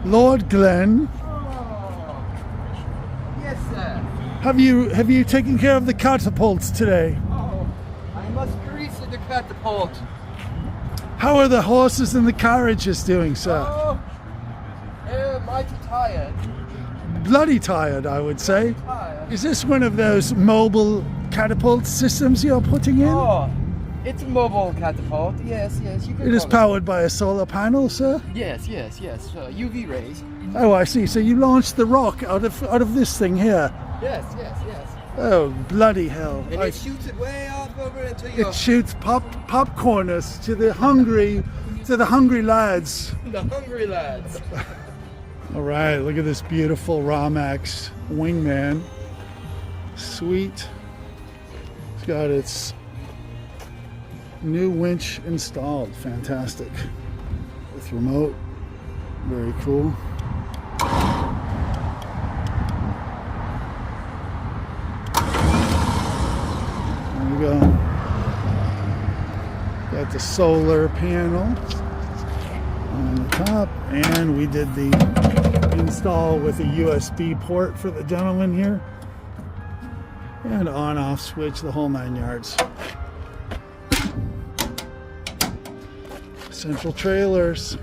Lord Glenn, Oh, yes, sir. have you taken care of the catapults today? Oh, I must grease the catapult. How are the horses and the carriages doing, sir? Oh, they're mighty tired. Bloody tired, I would say. Tired. Is this one of those mobile catapult systems you're putting in? Oh, it's a mobile catapult. Yes, yes. You can It is call powered by a solar panel, sir? Yes, yes, yes. UV rays. Oh, I see. So you launched the rock out of this thing here. Yes, yes, yes. Oh, bloody hell. And it shoots it way off over into your It shoots popcorners to the hungry lads. the hungry lads. All right, look at this beautiful Rawmaxx wingman. Sweet. It's got its new winch installed. Fantastic. With remote. Very cool. There we go. Got the solar panel on the top, and we did the install with a USB port for the gentleman here, and on-off switch, the whole 9 yards. Central trailers.